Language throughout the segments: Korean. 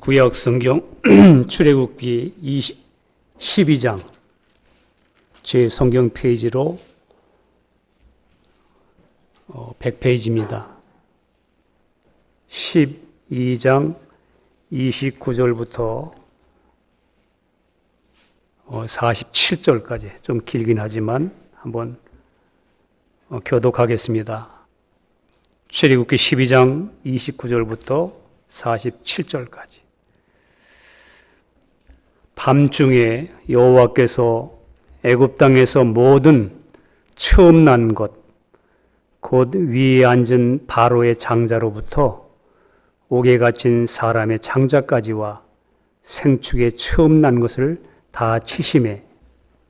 구약 성경 출애굽기 12장 제 성경 페이지로 100페이지입니다. 12장 29절부터 47절까지 좀 길긴 하지만 한번 교독하겠습니다. 출애굽기 12장 29절부터 47절까지. 밤중에 여호와께서 애굽 땅에서 모든 처음 난 것, 곧 위에 앉은 바로의 장자로부터 옥에 갇힌 사람의 장자까지와 생축에 처음 난 것을 다 치심해.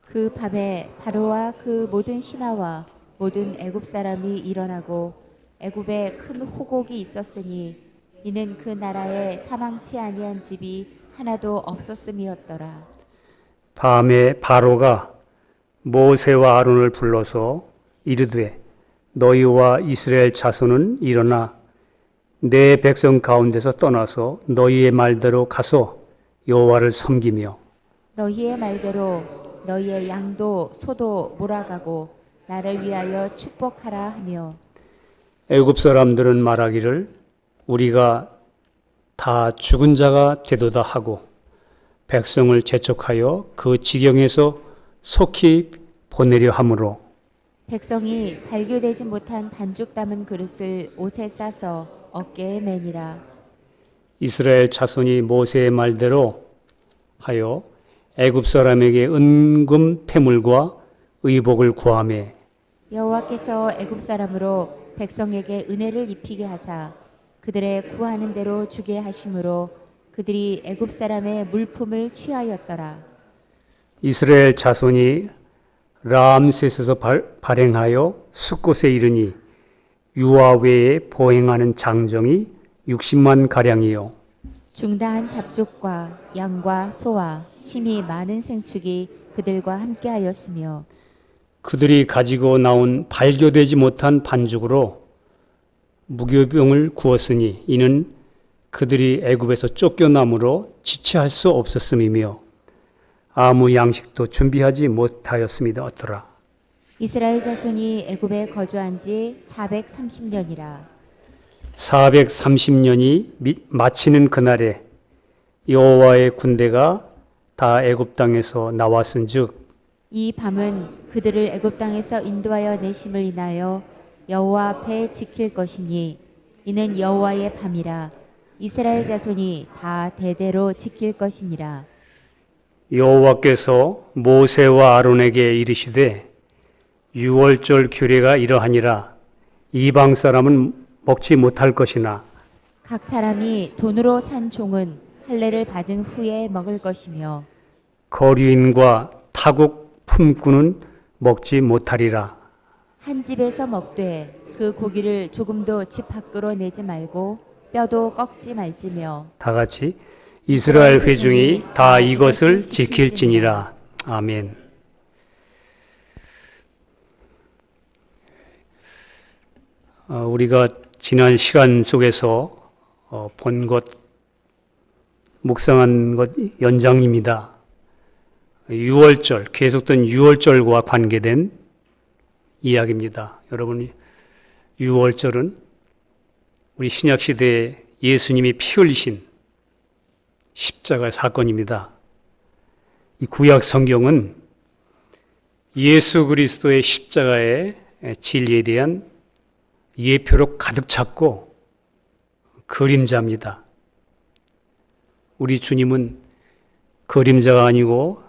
그 밤에 바로와 그 모든 신하와 모든 애굽 사람이 일어나고 애굽에 큰 호곡이 있었으니 이는 그 나라에 사망치 아니한 집이 하나도 없었음이었더라. 다음에 바로가 모세와 아론을 불러서 이르되 너희와 이스라엘 자손은 일어나 내 백성 가운데서 떠나서 너희의 말대로 가서 여호와를 섬기며 너희의 말대로 너희의 양도 소도 몰아가고 나를 위하여 축복하라 하며 애굽 사람들은 말하기를 우리가 다 죽은 자가 되도다 하고 백성을 재촉하여 그 지경에서 속히 보내려 하므로 백성이 발교되지 못한 반죽 담은 그릇을 옷에 싸서 어깨에 매니라. 이스라엘 자손이 모세의 말대로 하여 애굽 사람에게 은금 패물과 의복을 구하매 여호와께서 애굽 사람으로 백성에게 은혜를 입히게 하사 그들의 구하는 대로 주게 하심으로 그들이 애굽 사람의 물품을 취하였더라. 이스라엘 자손이 람셋에서 발행하여 숫곳에 이르니 유아 외에 보행하는 장정이 60만 가량이요 중다한 잡족과 양과 소와 심히 많은 생축이 그들과 함께하였으며 그들이 가지고 나온 발교되지 못한 반죽으로 무교병을 구웠으니 이는 그들이 애굽에서 쫓겨남으로 지체할 수 없었음이며 아무 양식도 준비하지 못하였습니다. 어떠라. 이스라엘 자손이 애굽에 거주한 지 430년이라. 430년이 마치는 그날에 여호와의 군대가 다 애굽 땅에서 나왔은즉 이 밤은 그들을 애굽 땅에서 인도하여 내심을 인하여 여호와 앞에 지킬 것이니 이는 여호와의 밤이라. 이스라엘 자손이 다 대대로 지킬 것이니라. 여호와께서 모세와 아론에게 이르시되 유월절 규례가 이러하니라. 이방 사람은 먹지 못할 것이나 각 사람이 돈으로 산 종은 할례를 받은 후에 먹을 것이며 거류인과 타국 품꾼은 먹지 못하리라. 한 집에서 먹되 그 고기를 조금도 집 밖으로 내지 말고 뼈도 꺾지 말지며 다 같이 이스라엘 회중이 다 이것을 지킬지니라. 아멘. 우리가 지난 시간 속에서 본 것, 묵상한 것 연장입니다. 유월절, 계속된 유월절과 관계된 이야기입니다. 여러분, 유월절은 우리 신약시대에 예수님이 피 흘리신 십자가 사건입니다. 이 구약 성경은 예수 그리스도의 십자가의 진리에 대한 예표로 가득 찼고 그림자입니다. 우리 주님은 그림자가 아니고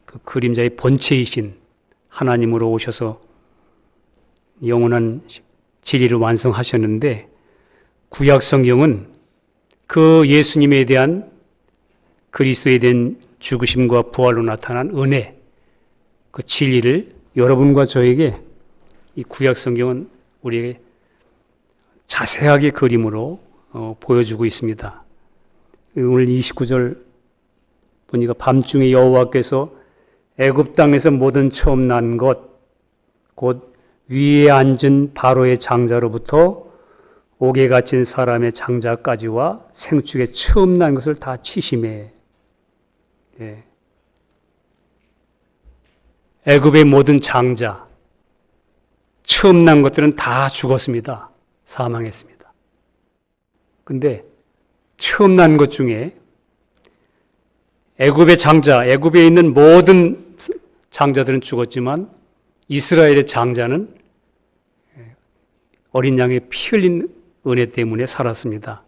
그 그림자의 본체이신 하나님으로 오셔서 영원한 진리를 완성하셨는데 구약 성경은 그 예수님에 대한 그리스도에 대한 죽으심과 부활로 나타난 은혜, 그 진리를 여러분과 저에게 이 구약 성경은 우리에게 자세하게 그림으로 보여주고 있습니다. 오늘 29절 보니까 밤중에 여호와께서 애굽 땅에서 모든 처음 난 것, 곧 위에 앉은 바로의 장자로부터 옥에 갇힌 사람의 장자까지와 생축에 처음 난 것을 다 치심해. 예. 애굽의 모든 장자, 처음 난 것들은 다 죽었습니다. 사망했습니다. 근데 처음 난 것 중에 애굽의 장자, 애굽에 있는 모든 장자들은 죽었지만 이스라엘의 장자는 어린 양의 피 흘린 은혜 때문에 살았습니다.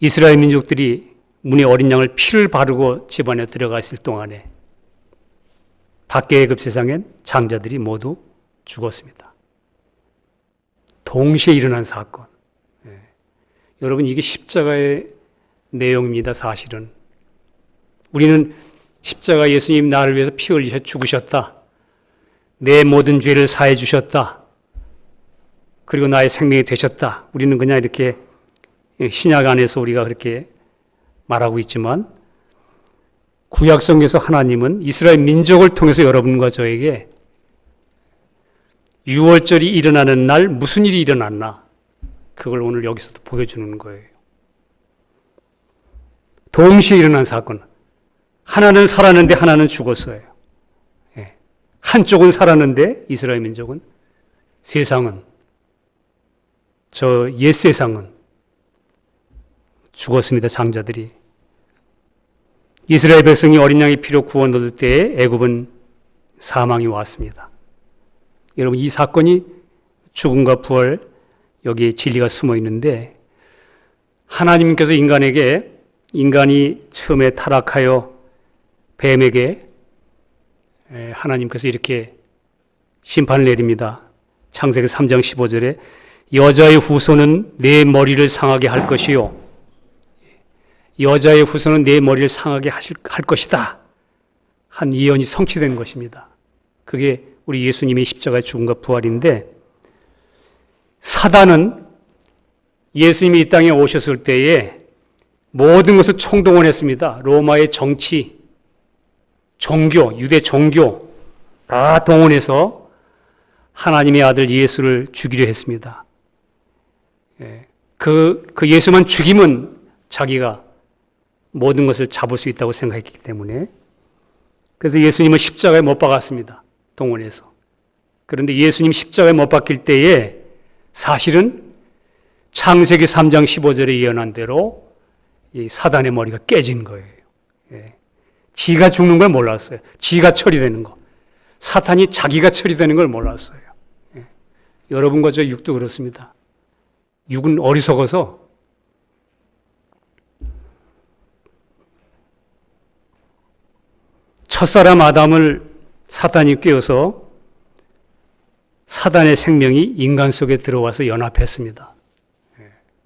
이스라엘 민족들이 문에 어린 양을 피를 바르고 집안에 들어가 있을 동안에 밖의 애굽 세상엔 장자들이 모두 죽었습니다. 동시에 일어난 사건. 여러분, 이게 십자가의 내용입니다. 사실은 우리는 십자가 예수님 나를 위해서 피 흘리셔 죽으셨다. 내 모든 죄를 사해 주셨다. 그리고 나의 생명이 되셨다. 우리는 그냥 이렇게 신약 안에서 우리가 그렇게 말하고 있지만 구약성경에서 하나님은 이스라엘 민족을 통해서 여러분과 저에게 유월절이 일어나는 날 무슨 일이 일어났나 그걸 오늘 여기서도 보여주는 거예요. 동시에 일어난 사건. 하나는 살았는데 하나는 죽었어요. 한쪽은 살았는데 이스라엘 민족은, 세상은, 저 옛 세상은 죽었습니다. 장자들이. 이스라엘 백성이 어린 양의 피로 구원 얻을 때에 애굽은 사망이 왔습니다. 여러분, 이 사건이 죽음과 부활, 여기에 진리가 숨어 있는데, 하나님께서 인간이 처음에 타락하여 뱀에게 하나님께서 이렇게 심판을 내립니다. 창세기 3장 15절에 여자의 후손은 내 머리를 상하게 할 것이요, 여자의 후손은 내 머리를 상하게 할 것이다 한 예언이 성취된 것입니다. 그게 우리 예수님의 십자가의 죽음과 부활인데, 사단은 예수님이 이 땅에 오셨을 때에 모든 것을 총동원했습니다. 로마의 정치, 종교, 유대 종교 다 동원해서 하나님의 아들 예수를 죽이려 했습니다. 그 예수만 죽이면 자기가 모든 것을 잡을 수 있다고 생각했기 때문에, 그래서 예수님을 십자가에 못 박았습니다. 동원해서. 그런데 예수님 십자가에 못 박힐 때에 사실은 창세기 3장 15절에 예언한 대로 이 사단의 머리가 깨진 거예요. 지가 죽는 걸 몰랐어요. 지가 처리되는 거. 사탄이 자기가 처리되는 걸 몰랐어요. 여러분과 저 육도 그렇습니다. 육은 어리석어서 첫사람 아담을 사탄이 꿰어서 사단의 생명이 인간 속에 들어와서 연합했습니다.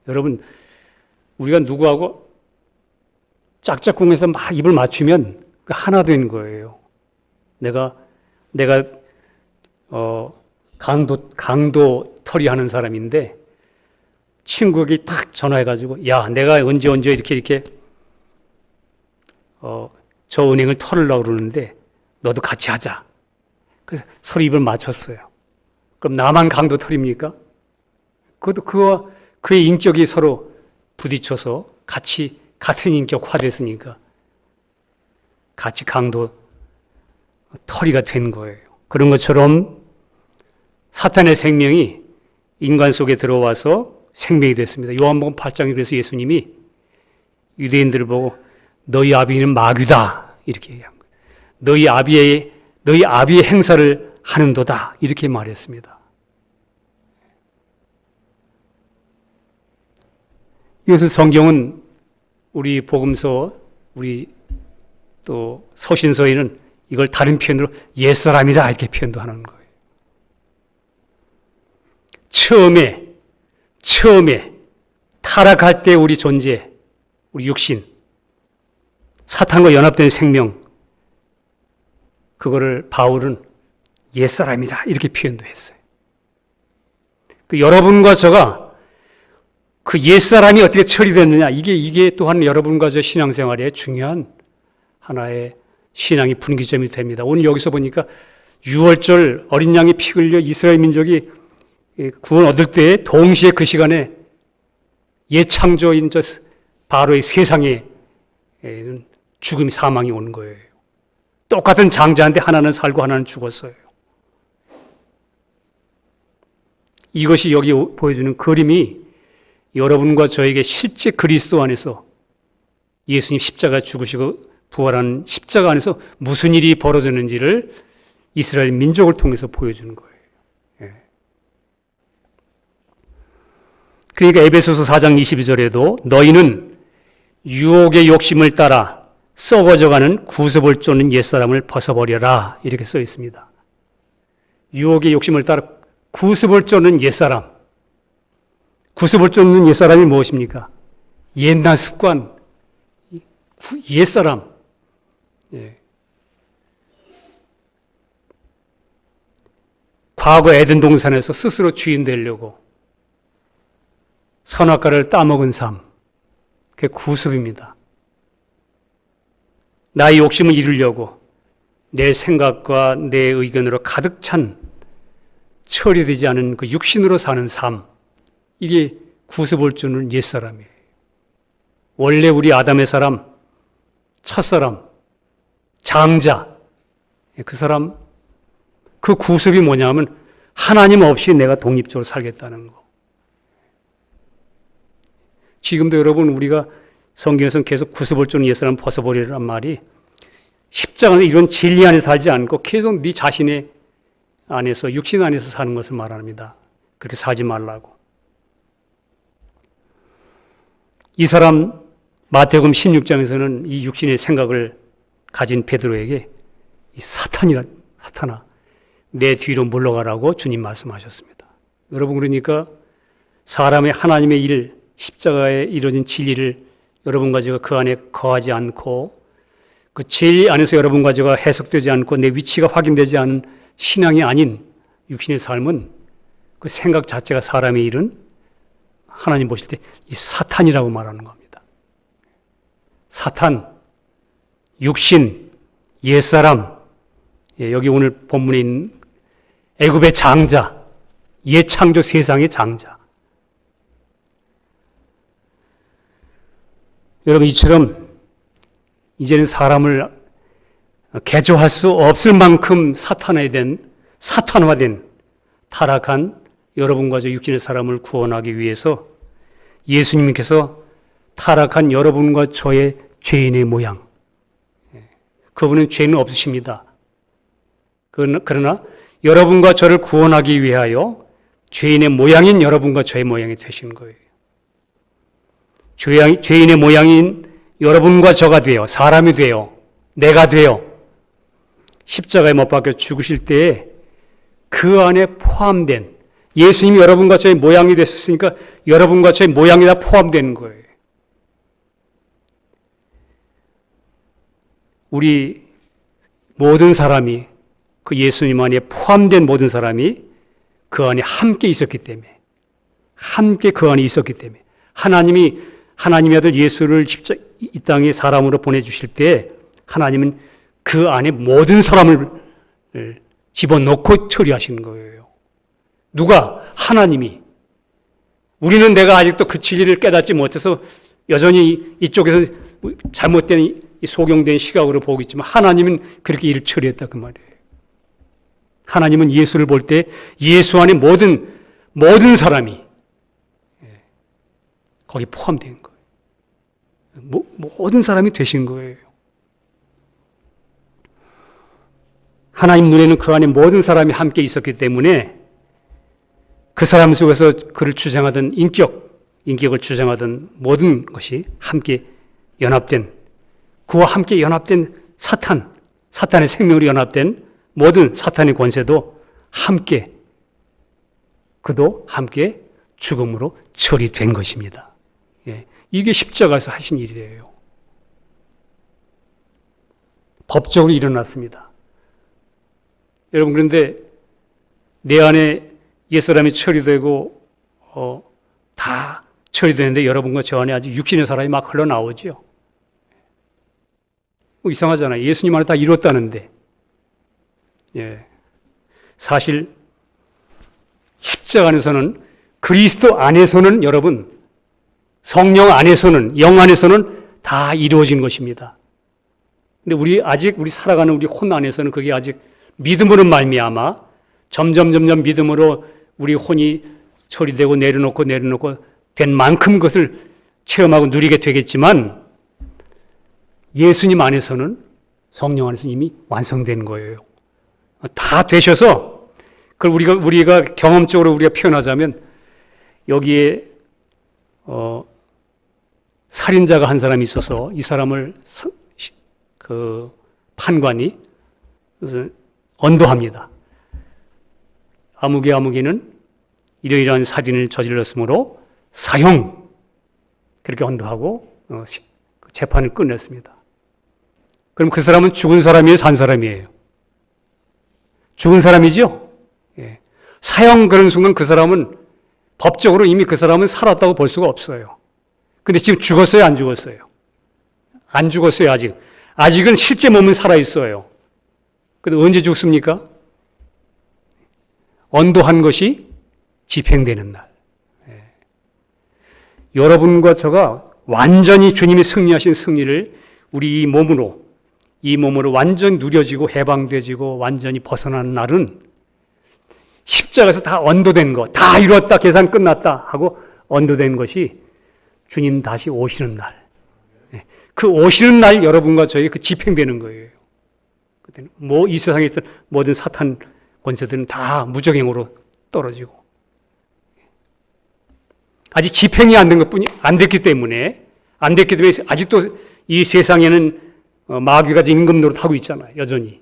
여러분, 우리가 누구하고 짝짝꿍해서 막 입을 맞추면 하나 된 거예요. 내가 강도 털이 하는 사람인데 친구에게 탁 전화해가지고, 야, 내가 언제 이렇게 저 은행을 털으려고 그러는데 너도 같이 하자. 그래서 서로 입을 맞췄어요. 그럼 나만 강도 털입니까? 그의 인격이 서로 부딪혀서 같은 인격화 됐으니까 같이 강도 털이가 된 거예요. 그런 것처럼 사탄의 생명이 인간 속에 들어와서 생명이 됐습니다. 요한복음 8장에 그래서 예수님이 유대인들을 보고 너희 아비는 마귀다 이렇게 얘기한 거예요. 너희 아비의 행사를 하는도다 이렇게 말했습니다. 이것을 성경은 우리 복음서, 우리 또 서신서에는 이걸 다른 표현으로 옛사람이다 이렇게 표현도 하는 거예요. 처음에 타락할 때 우리 존재, 우리 육신, 사탄과 연합된 생명, 그거를 바울은 옛사람이다 이렇게 표현도 했어요. 여러분과 저가 그 옛사람이 어떻게 처리됐느냐, 이게 또한 여러분과 저 신앙생활에 중요한 하나의 신앙의 분기점이 됩니다. 오늘 여기서 보니까 6월절 어린 양이 피 흘려 이스라엘 민족이 구원 얻을 때 동시에 그 시간에 예창조인 저 바로의 세상에 죽음이 사망이 오는 거예요. 똑같은 장자인데 하나는 살고 하나는 죽었어요. 이것이 여기 보여주는 그림이 여러분과 저에게 실제 그리스도 안에서 예수님 십자가 죽으시고 부활한 십자가 안에서 무슨 일이 벌어졌는지를 이스라엘 민족을 통해서 보여주는 거예요. 그러니까 에베소서 4장 22절에도 너희는 유혹의 욕심을 따라 썩어져가는 구습을 쫓는 옛사람을 벗어버려라 이렇게 써 있습니다. 유혹의 욕심을 따라 구습을 쫓는 옛사람. 구습을 쫓는 옛사람이 무엇입니까? 옛날 습관, 옛사람. 과거 에덴 동산에서 스스로 주인 되려고 선악과를 따먹은 삶, 그게 구습입니다. 나의 욕심을 이루려고 내 생각과 내 의견으로 가득 찬 처리되지 않은 그 육신으로 사는 삶, 이게 구습을 쫓는 옛사람이에요. 원래 우리 아담의 사람, 첫사람, 장자, 그 사람, 그 구습이 뭐냐면 하나님 없이 내가 독립적으로 살겠다는 거. 지금도 여러분 우리가 성경에서는 계속 구습을 쫓는 옛사람 벗어버리라는 말이 십자가는 이런 진리 안에 살지 않고 계속 네 자신의 안에서 육신 안에서 사는 것을 말합니다. 그렇게 살지 말라고. 이 사람 마태복음 16장에서는 이 육신의 생각을 가진 베드로에게 이 사탄아 내 뒤로 물러가라고 주님 말씀하셨습니다. 여러분 그러니까 사람의 하나님의 일 십자가에 이루어진 진리를 여러분과 제가 그 안에 거하지 않고 그 진리 안에서 여러분과 제가 해석되지 않고 내 위치가 확인되지 않은 신앙이 아닌 육신의 삶은 그 생각 자체가 사람의 일은 하나님 보실 때 이 사탄이라고 말하는 겁니다. 사탄, 육신, 옛사람, 여기 오늘 본문에 있는 애굽의 장자, 옛창조 세상의 장자. 여러분 이처럼 이제는 사람을 개조할 수 없을 만큼 사탄화된 타락한 여러분과 저 육신의 사람을 구원하기 위해서 예수님께서 타락한 여러분과 저의 죄인의 모양, 그분은 죄는 없으십니다. 그러나 여러분과 저를 구원하기 위하여 죄인의 모양인 여러분과 저의 모양이 되신 거예요. 죄인의 모양인 여러분과 저가 되어 사람이 되어 내가 되어 십자가에 못 박혀 죽으실 때에 그 안에 포함된 예수님이 여러분과 저의 모양이 됐었으니까 여러분과 저의 모양이 다 포함되는 거예요. 우리 모든 사람이 그 예수님 안에 포함된 모든 사람이 그 안에 함께 있었기 때문에 함께 그 안에 있었기 때문에 하나님이 하나님의 아들 예수를 이 땅에 사람으로 보내주실 때 하나님은 그 안에 모든 사람을 집어넣고 처리하시는 거예요. 누가? 하나님이. 우리는 내가 아직도 그 진리를 깨닫지 못해서 여전히 이쪽에서 잘못된 소경된 시각으로 보고 있지만 하나님은 그렇게 일을 처리했다 그 말이에요. 하나님은 예수를 볼 때 예수 안에 모든 사람이 거기 포함된 거예요. 모든 사람이 되신 거예요. 하나님 눈에는 그 안에 모든 사람이 함께 있었기 때문에 그 사람 속에서 그를 주장하던 인격을 주장하던 모든 것이 함께 연합된, 그와 함께 연합된 사탄의 생명으로 연합된 모든 사탄의 권세도 함께, 그도 함께 죽음으로 처리된 것입니다. 이게 십자가에서 하신 일이에요. 법적으로 일어났습니다. 여러분 그런데 내 안에 옛사람이 처리되고 다 처리되는데 여러분과 저 안에 아직 육신의 사람이 막 흘러나오죠. 이상하잖아요. 예수님 안에 다 이뤘다는데. 사실 십자가 안에서는, 그리스도 안에서는, 여러분, 성령 안에서는, 영 안에서는 다 이루어진 것입니다. 근데 우리 살아가는 우리 혼 안에서는 그게 아직 믿음으로 말미암아 점점 믿음으로 우리 혼이 처리되고 내려놓고 된 만큼 그것을 체험하고 누리게 되겠지만, 예수님 안에서는, 성령 안에서는 이미 완성된 거예요. 다 되셔서, 그걸 우리가 경험적으로 우리가 표현하자면, 여기에 살인자가 한 사람이 있어서 이 사람을 그 판관이 그래서 언도합니다. 아무개는 이러이러한 살인을 저질렀으므로 사형, 그렇게 언도하고 재판을 끝냈습니다. 그럼 그 사람은 죽은 사람이에요, 산 사람이에요? 죽은 사람이죠? 예. 사형 그런 순간 그 사람은 법적으로 이미 그 사람은 살았다고 볼 수가 없어요. 근데 지금 죽었어요, 안 죽었어요? 안 죽었어요, 아직. 아직은 실제 몸은 살아있어요. 근데 언제 죽습니까? 언도한 것이 집행되는 날. 예. 여러분과 저가 완전히 주님이 승리하신 승리를 우리 이 몸으로 완전히 누려지고 해방되지고 완전히 벗어나는 날은 십자가에서 다 언도된 거, 다 이루었다, 계산 끝났다 하고 언도된 것이 주님 다시 오시는 날. 그 오시는 날 여러분과 저희 그 집행되는 거예요. 그때는 이 세상에 있던 모든 사탄 권세들은 다 무적행으로 떨어지고. 아직 집행이 안 됐기 때문에 아직도 이 세상에는 마귀가 임금 노릇하고 있잖아요, 여전히.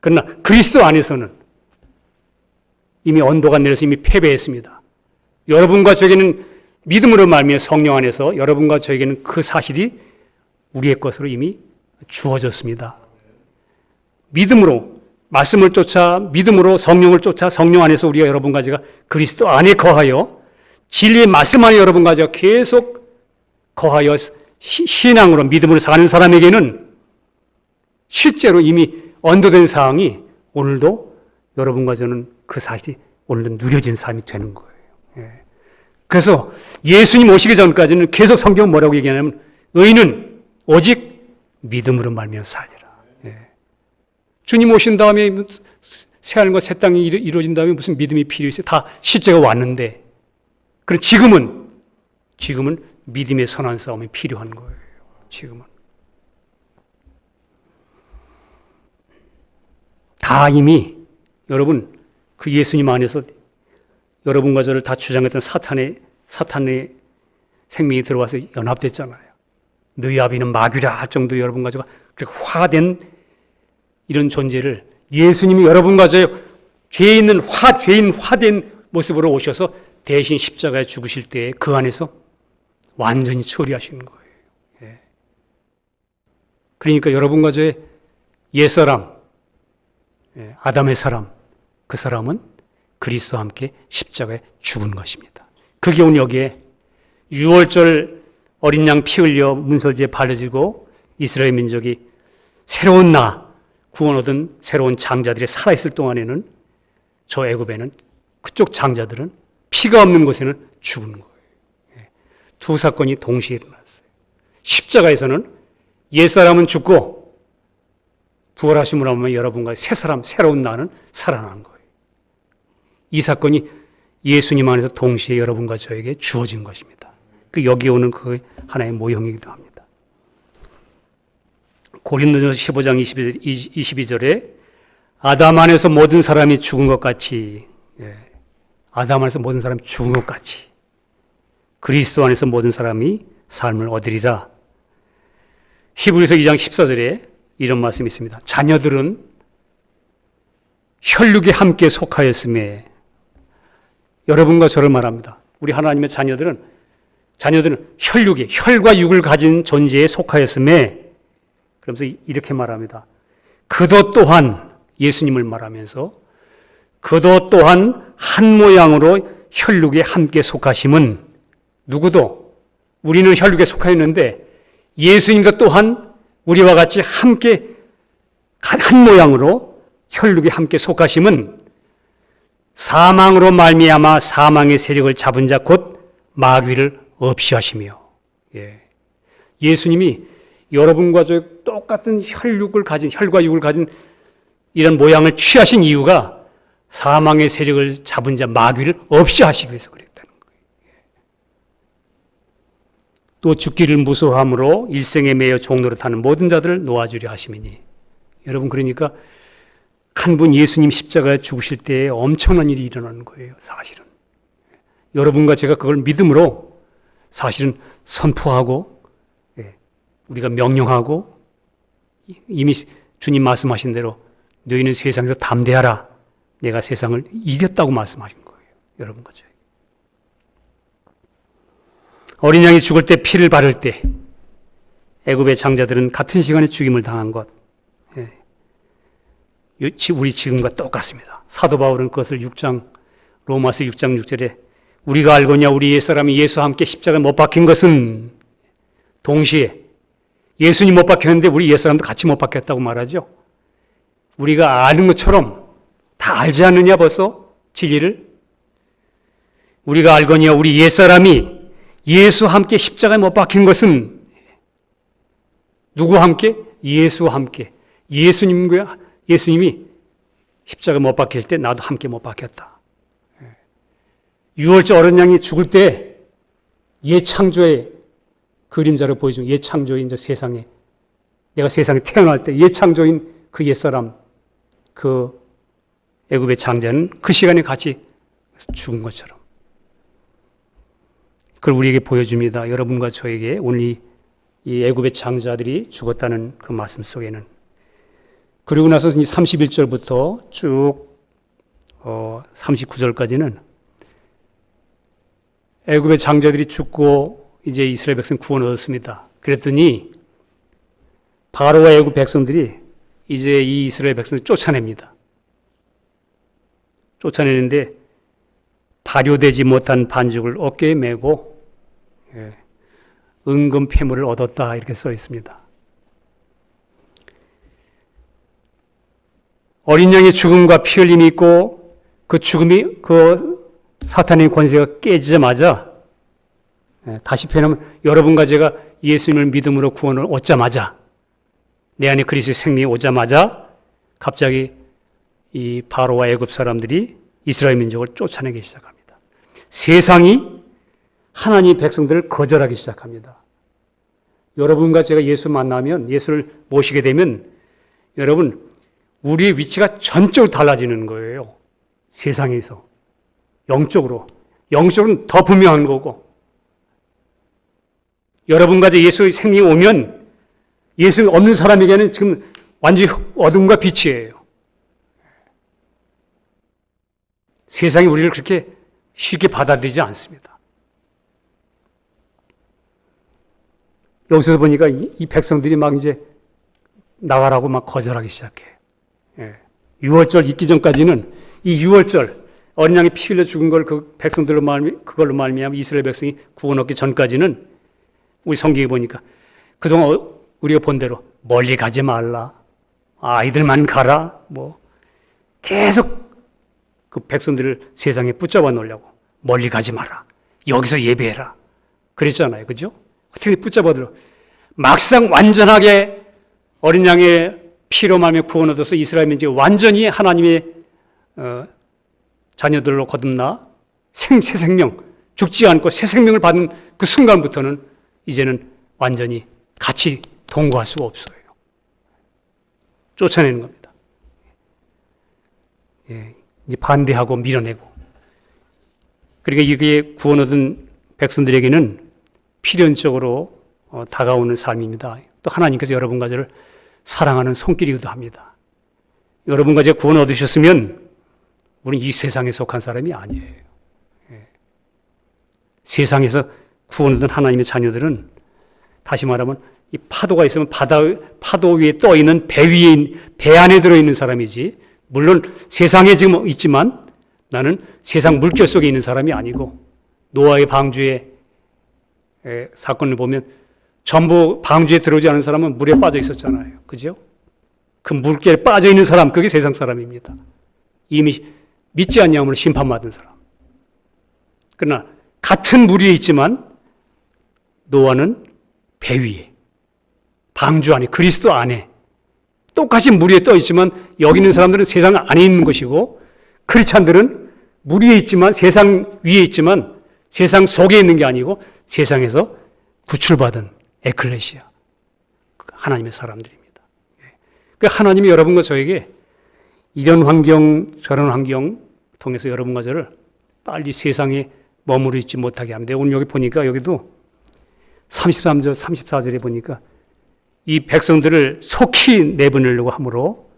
그러나 그리스도 안에서는 이미 언도가 내려서 이미 패배했습니다. 여러분과 저에게는 믿음으로 말미암아 성령 안에서 여러분과 저에게는 그 사실이 우리의 것으로 이미 주어졌습니다. 믿음으로 말씀을 쫓아, 믿음으로 성령을 쫓아 성령 안에서 우리가 여러분과 제가 그리스도 안에 거하여 진리의 말씀 안에 여러분과 제가 계속 거하여 신앙으로 믿음으로 사는 사람에게는 실제로 이미 언도된 사항이 오늘도 여러분과 저는 그 사실이 오늘도 누려진 삶이 되는 거예요. 예. 그래서 예수님 오시기 전까지는 계속 성경은 뭐라고 얘기하냐면 의인은 오직 믿음으로 말미암아 살리라. 예. 주님 오신 다음에 새하늘과 새 땅이 이루어진 다음에 무슨 믿음이 필요했어요? 다 실제가 왔는데, 그럼 지금은 믿음의 선한 싸움이 필요한 거예요. 지금은 다 이미 여러분 그 예수님 안에서 여러분과 저를 다 주장했던 사탄의 생명이 들어와서 연합됐잖아요. 너희 아비는 마귀라 할 정도 여러분과 저가 그렇게 화된 이런 존재를 예수님이 여러분과 저 죄인 화된 모습으로 오셔서 대신 십자가에 죽으실 때 그 안에서 완전히 처리하시는 거예요. 예. 그러니까 여러분과 저의 옛사람, 아담의 사람, 그 사람은 그리스도와 함께 십자가에 죽은 것입니다. 그게 오늘 여기에 6월절 어린 양 피 흘려 문설지에 바르지고 이스라엘 민족이 새로운 구원 얻은 새로운 장자들이 살아있을 동안에는 저 애굽에는 그쪽 장자들은 피가 없는 곳에는 죽은 거예요. 두 사건이 동시에 일어났어요. 십자가에서는 옛사람은 죽고 부활하심으로 하면 여러분과 새 사람, 새로운 나는 살아난 거예요. 이 사건이 예수님 안에서 동시에 여러분과 저에게 주어진 것입니다. 여기 오는 그 하나의 모형이기도 합니다. 고린도전서 15장 22절에 아담 안에서 모든 사람이 죽은 것 같이, 아담 안에서 모든 사람이 죽은 것 같이 그리스도 안에서 모든 사람이 삶을 얻으리라. 히브리서 2장 14절에 이런 말씀이 있습니다. 자녀들은 혈육에 함께 속하였음에, 여러분과 저를 말합니다. 우리 하나님의 자녀들은 혈과 육을 가진 존재에 속하였음에, 그러면서 이렇게 말합니다. 그도 또한, 예수님을 말하면서 그도 또한 한 모양으로 혈육에 함께 속하심은, 누구도 우리는 혈육에 속하였는데 예수님도 또한 우리와 같이 함께 한 모양으로 혈육에 함께 속하심은 사망으로 말미암아 사망의 세력을 잡은 자 곧 마귀를 없이 하시며. 예. 예수님이 여러분과 저 똑같은 혈과 육을 가진 이런 모양을 취하신 이유가 사망의 세력을 잡은 자 마귀를 없이 하시기 위해서 그랬다는 거예요. 또 죽기를 무서워함으로 일생에 매여 종노릇하는 모든 자들을 놓아주려 하심이니. 여러분, 그러니까 한 분 예수님 십자가에 죽으실 때 엄청난 일이 일어나는 거예요, 사실은. 여러분과 제가 그걸 믿음으로 사실은 선포하고, 우리가 명령하고, 이미 주님 말씀하신 대로 너희는 세상에서 담대하라. 내가 세상을 이겼다고 말씀하신 거예요, 여러분과 제가. 어린 양이 죽을 때 피를 바를 때 애굽의 장자들은 같은 시간에 죽임을 당한 것, 우리 지금과 똑같습니다. 사도 바울은 그것을 로마서 6장 6절에 우리가 알거냐 우리 옛사람이 예수와 함께 십자가에 못 박힌 것은 동시에 예수님 못 박혔는데 우리 옛사람도 같이 못 박혔다고 말하죠. 우리가 아는 것처럼 다 알지 않느냐 벌써 진리를? 우리가 알거냐 우리 옛사람이 예수와 함께 십자가에 못 박힌 것은 누구와 함께? 예수와 함께. 예수님이 십자가에 못 박힐 때 나도 함께 못 박혔다. 유월절 어린 양이 죽을 때 예창조의 그림자를 보여준 예창조인 저 세상에 내가 세상에 태어날 때 예창조인 그 옛사람 그 애굽의 장자는 그 시간에 같이 죽은 것처럼 그걸 우리에게 보여줍니다. 여러분과 저에게 오늘 이 애굽의 장자들이 죽었다는 그 말씀 속에는 그리고 나서 31절부터 쭉 39절까지는 애굽의 장자들이 죽고 이제 이스라엘 백성 구원 얻었습니다. 그랬더니 바로와 애굽 백성들이 이제 이 이스라엘 백성을 쫓아냅니다. 쫓아내는데 발효되지 못한 반죽을 어깨에 메고 은금 폐물을 얻었다 이렇게 써 있습니다. 어린 양의 죽음과 피 흘림이 있고 그 죽음이 그 사탄의 권세가 깨지자마자 다시 표현하면 여러분과 제가 예수님을 믿음으로 구원을 얻자마자 내 안에 그리스도의 생명이 오자마자 갑자기 이 바로와 애굽 사람들이 이스라엘 민족을 쫓아내기 시작합니다. 세상이 하나님의 백성들을 거절하기 시작합니다. 여러분과 제가 예수 만나면 예수를 모시게 되면 여러분 우리의 위치가 전적으로 달라지는 거예요. 세상에서. 영적으로는 더 분명한 거고 여러분과 예수의 생명이 오면 예수 없는 사람에게는 지금 완전히 어둠과 빛이에요. 세상이 우리를 그렇게 쉽게 받아들이지 않습니다. 여기서 보니까 이 백성들이 막 이제 나가라고 막 거절하기 시작해요. 6월절 있기 전까지는 이 6월절 어린 양이 피 흘려 죽은 걸 그 백성들로 그걸로 말미암아 이스라엘 백성이 구원 얻기 전까지는 우리 성경에 보니까 그동안 우리가 본 대로 멀리 가지 말라, 아이들만 가라, 뭐 계속 그 백성들을 세상에 붙잡아 놓으려고 멀리 가지 마라, 여기서 예배해라 그랬잖아요, 그죠? 어떻게 붙잡아 들어? 막상 완전하게 어린 양의 피로 말미암아 구원 얻어서 이스라엘 민족이 완전히 하나님의 자녀들로 거듭나 새 생명, 죽지 않고 새 생명을 받는 그 순간부터는 이제는 완전히 같이 동거할 수가 없어요. 쫓아내는 겁니다. 이제 반대하고 밀어내고. 그러니까 이게 구원 얻은 백성들에게는 필연적으로 다가오는 삶입니다. 또 하나님께서 여러분과 저를 사랑하는 손길이기도 합니다. 여러분과 제가 구원 얻으셨으면 우리는 이 세상에 속한 사람이 아니에요. 세상에서 구원 얻은 하나님의 자녀들은 다시 말하면 이 파도가 있으면 파도 위에 떠 있는 배 안에 들어 있는 사람이지. 물론 세상에 지금 있지만 나는 세상 물결 속에 있는 사람이 아니고 노아의 방주의 사건을 보면 전부 방주에 들어오지 않은 사람은 물에 빠져 있었잖아요. 그죠? 그 물결에 빠져 있는 사람, 그게 세상 사람입니다. 이미 믿지 않냐면 심판받은 사람. 그러나 같은 물 위에 있지만 노아는 배 위에, 방주 안에, 그리스도 안에 똑같이 물 위에 떠 있지만 여기 있는 사람들은 세상 안에 있는 것이고 크리스찬들은 물 위에 있지만 세상 위에 있지만 세상 속에 있는 게 아니고 세상에서 구출받은 에클레시아, 하나님의 사람들입니다. 그 하나님이 여러분과 저에게 이런 환경 저런 환경 통해서 여러분과 저를 빨리 세상에 머무르 있지 못하게 합니다. 오늘 여기 보니까 여기도 33절 34절에 보니까 이 백성들을 속히 내보내려고 함으로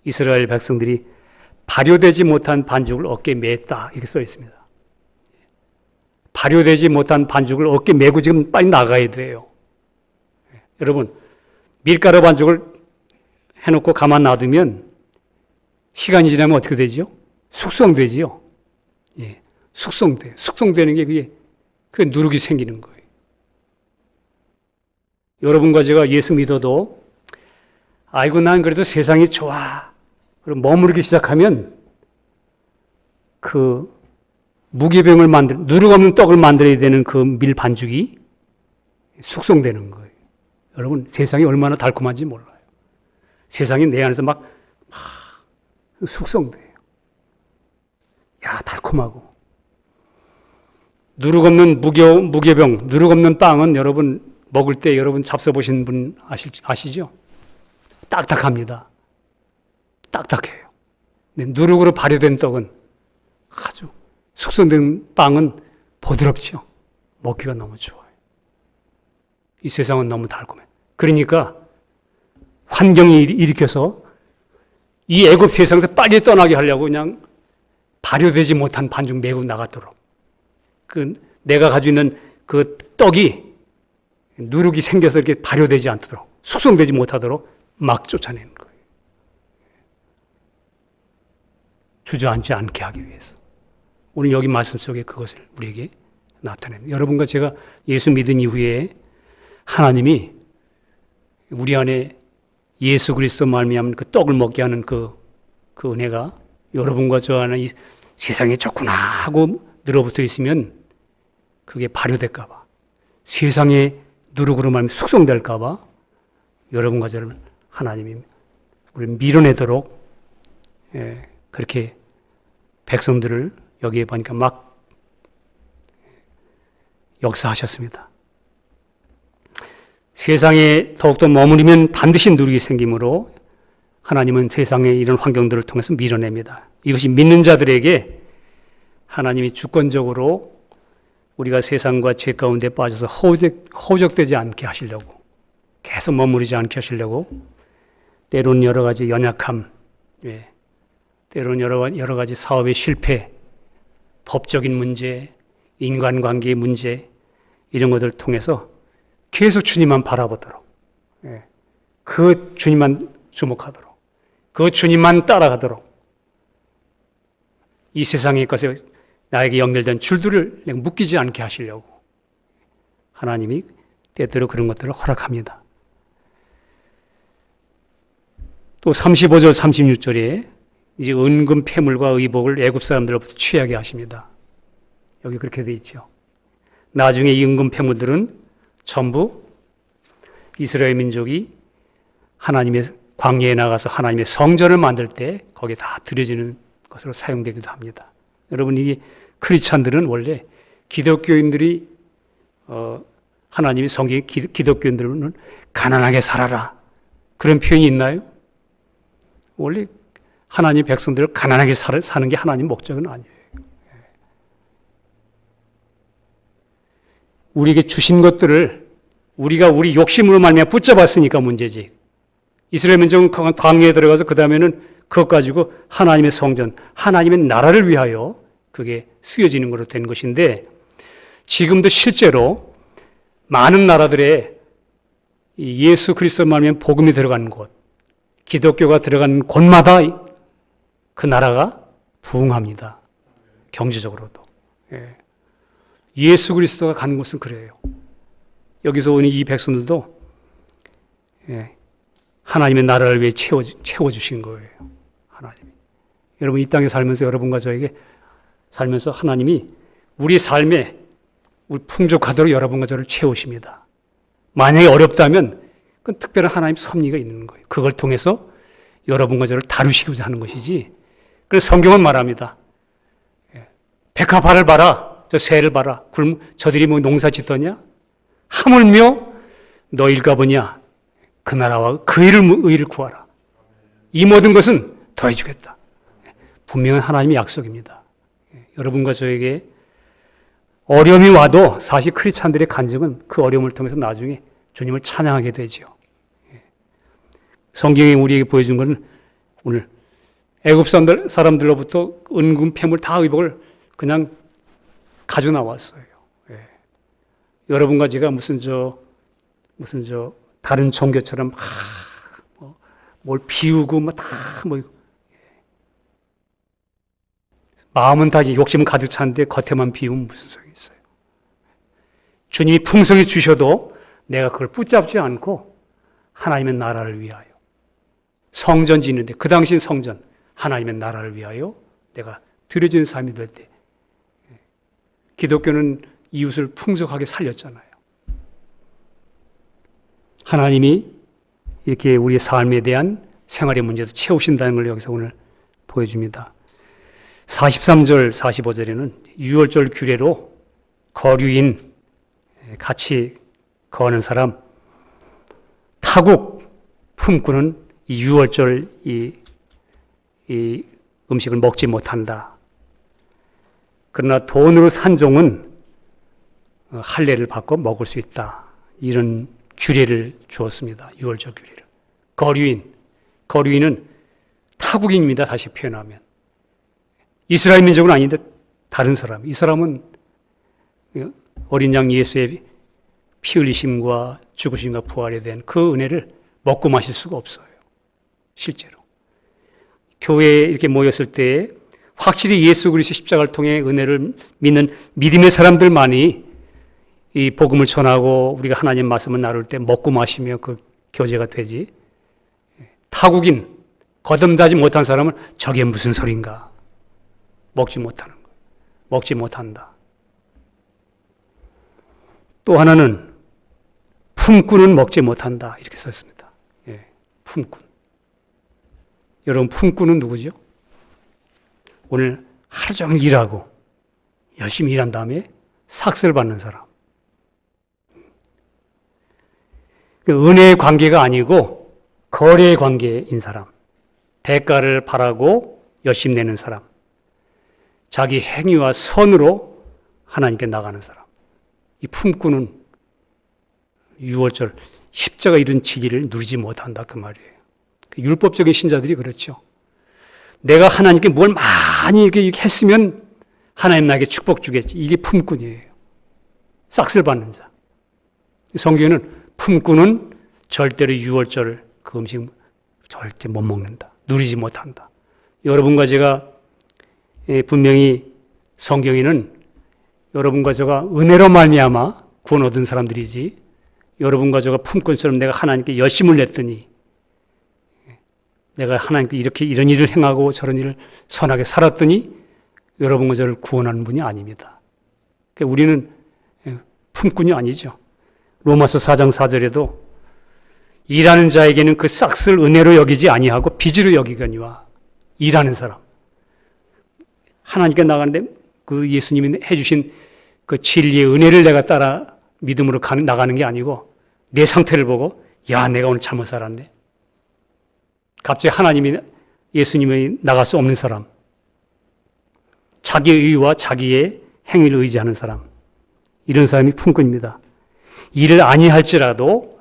이스라엘 백성들이 발효되지 못한 반죽을 어깨에 맸다 이렇게 써 있습니다. 발효되지 못한 반죽을 어깨에 메고 지금 빨리 나가야 돼요. 여러분 밀가루 반죽을 해놓고 가만 놔두면 시간이 지나면 어떻게 되죠? 숙성되지요. 예, 숙성돼요. 숙성되는 게 그게 누룩이 생기는 거예요. 여러분과 제가 예수 믿어도 아이고 난 그래도 세상이 좋아. 그리고 머무르기 시작하면 그 무교병을 누룩 없는 떡을 만들어야 되는 그 밀 반죽이 숙성되는 거예요. 여러분 세상이 얼마나 달콤한지 몰라요. 세상이 내 안에서 막 숙성돼요. 야 달콤하고 누룩 없는 무교병, 누룩 없는 빵은 여러분 먹을 때 여러분 잡숴보신 분 아시죠? 딱딱합니다. 딱딱해요. 누룩으로 발효된 떡은 아주 숙성된 빵은 부드럽죠. 먹기가 너무 좋아요. 이 세상은 너무 달콤해. 그러니까 환경이 일으켜서 이 애굽 세상에서 빨리 떠나게 하려고 그냥 발효되지 못한 반죽 메고 나갔도록 내가 가지고 있는 그 떡이 누룩이 생겨서 이렇게 발효되지 않도록 숙성되지 못하도록 막 쫓아내는 거예요. 주저앉지 않게 하기 위해서. 오늘 여기 말씀 속에 그것을 우리에게 나타냅니다. 여러분과 제가 예수 믿은 이후에 하나님이 우리 안에 예수 그리스도 말미암은 그 떡을 먹게 하는 그 은혜가 여러분과 저 안에 이 세상에 좋구나 하고 늘어붙어 있으면 그게 발효될까 봐, 세상의 누룩으로 말하면 숙성될까 봐 여러분과 저를 하나님이 우리를 밀어내도록 그렇게 백성들을 여기에 보니까 막 역사하셨습니다. 세상에 더욱더 머무르면 반드시 누룩이 생기므로 하나님은 세상의 이런 환경들을 통해서 밀어냅니다. 이것이 믿는 자들에게 하나님이 주권적으로 우리가 세상과 죄 가운데 빠져서 허우적되지 않게 하시려고, 계속 머무르지 않게 하시려고 때로는 여러 가지 연약함, 때로는 여러 가지 사업의 실패, 법적인 문제, 인간관계의 문제 이런 것들을 통해서 계속 주님만 바라보도록, 그 주님만 주목하도록, 그 주님만 따라가도록 이 세상의 것에 나에게 연결된 줄들을 묶이지 않게 하시려고 하나님이 때때로 그런 것들을 허락합니다. 또 35절 36절에 이제 은금 패물과 의복을 애굽 사람들로부터 취하게 하십니다. 여기 그렇게 되어 있죠. 나중에 이 은금 패물들은 전부 이스라엘 민족이 하나님의 광야에 나가서 하나님의 성전을 만들 때 거기에 다 드려지는 것으로 사용되기도 합니다. 여러분 이게 크리스찬들은 원래 기독교인들이 하나님의 성경에 기독교인들은 가난하게 살아라 그런 표현이 있나요? 원래 하나님 백성들을 가난하게 사는 게 하나님 목적은 아니에요. 우리에게 주신 것들을 우리가 우리 욕심으로 말미암아 붙잡았으니까 문제지. 이스라엘 민족은 광야에 들어가서 그 다음에는 그것 가지고 하나님의 성전, 하나님의 나라를 위하여 그게 쓰여지는 것으로 된 것인데 지금도 실제로 많은 나라들의 예수 그리스도 말미암아 복음이 들어가는 곳, 기독교가 들어가는 곳마다 그 나라가 부흥합니다. 경제적으로도. 예수 그리스도가 가는 곳은 그래요. 여기서 오는 이 백성들도 하나님의 나라를 위해 채워주신 거예요. 하나님이. 여러분 이 땅에 살면서 여러분과 저에게 살면서 하나님이 우리 삶에 우리 풍족하도록 여러분과 저를 채우십니다. 만약에 어렵다면 그건 특별한 하나님 섭리가 있는 거예요. 그걸 통해서 여러분과 저를 다루시고자 하는 것이지. 그래서 성경은 말합니다. 백합화를 봐라. 저 새를 봐라. 저들이 뭐 농사 짓더냐? 하물며 너 일가보냐? 그 나라와 그 의를 구하라. 이 모든 것은 더해주겠다. 분명한 하나님의 약속입니다. 여러분과 저에게 어려움이 와도 사실 크리스찬들의 간증은 그 어려움을 통해서 나중에 주님을 찬양하게 되죠. 성경이 우리에게 보여준 것은 오늘 애굽 사람들로부터 은금, 폐물 다 의복을 그냥 가져 나왔어요. 여러분과 제가 무슨 다른 종교처럼 뭘 비우고 마음은 다 욕심은 가득 차는데 겉에만 비우면 무슨 소용이 있어요. 주님이 풍성히 주셔도 내가 그걸 붙잡지 않고 하나님의 나라를 위하여 성전 짓는데 그 당시 성전 하나님의 나라를 위하여 내가 드려지는 삶이 될 때 기독교는 이웃을 풍족하게 살렸잖아요. 하나님이 이렇게 우리의 삶에 대한 생활의 문제도 채우신다는 걸 여기서 오늘 보여줍니다. 43절, 45절에는 유월절 규례로 거류인 같이 거하는 사람, 타국 품꾼은 이 유월절 이 음식을 먹지 못한다. 그러나 돈으로 산 종은 할례를 받고 먹을 수 있다. 이런 규례를 주었습니다. 유월절 규례를. 거류인은 타국인입니다. 다시 표현하면. 이스라엘 민족은 아닌데 다른 사람. 이 사람은 어린 양 예수의 피 흘리심과 죽으심과 부활에 대한 그 은혜를 먹고 마실 수가 없어요. 실제로. 교회에 이렇게 모였을 때 확실히 예수 그리스도의 십자가를 통해 은혜를 믿는 믿음의 사람들만이 이 복음을 전하고 우리가 하나님 말씀을 나눌 때 먹고 마시며 그 교제가 되지. 타국인, 거듭나지 못한 사람은 저게 무슨 소린가. 먹지 못하는 거. 먹지 못한다. 또 하나는 품꾼은 먹지 못한다. 이렇게 썼습니다. 품꾼. 여러분 품꾼은 누구죠? 오늘 하루 종일 일하고 열심히 일한 다음에 삭스를 받는 사람. 은혜의 관계가 아니고 거래의 관계인 사람. 대가를 바라고 열심히 내는 사람. 자기 행위와 선으로 하나님께 나가는 사람. 이 품꾼은 유월절 십자가 이룬 지기를 누리지 못한다 그 말이에요. 율법적인 신자들이 그렇죠. 내가 하나님께 뭘 많이 이렇게 했으면 하나님 나에게 축복 주겠지. 이게 품꾼이에요. 싹쓸 받는 자. 성경에는 품꾼은 절대로 유월절 그 음식 절대 못 먹는다. 누리지 못한다. 여러분과 제가 분명히 성경에는 여러분과 제가 은혜로 말미암아 구원 얻은 사람들이지 여러분과 제가 품꾼처럼 내가 하나님께 열심을 냈더니 내가 하나님께 이렇게 이런 일을 행하고 저런 일을 선하게 살았더니 여러분과 저를 구원하는 분이 아닙니다. 그러니까 우리는 품꾼이 아니죠. 로마서 4장 4절에도 일하는 자에게는 그 싹쓸 은혜로 여기지 아니하고 빚으로 여기거니와 일하는 사람. 하나님께 나가는데 그 예수님이 해주신 그 진리의 은혜를 내가 따라 믿음으로 나가는 게 아니고 내 상태를 보고 야 내가 오늘 잘못 살았네. 갑자기 하나님이 예수님이 나갈 수 없는 사람. 자기의 의와 자기의 행위를 의지하는 사람. 이런 사람이 품꾼입니다. 일을 아니할지라도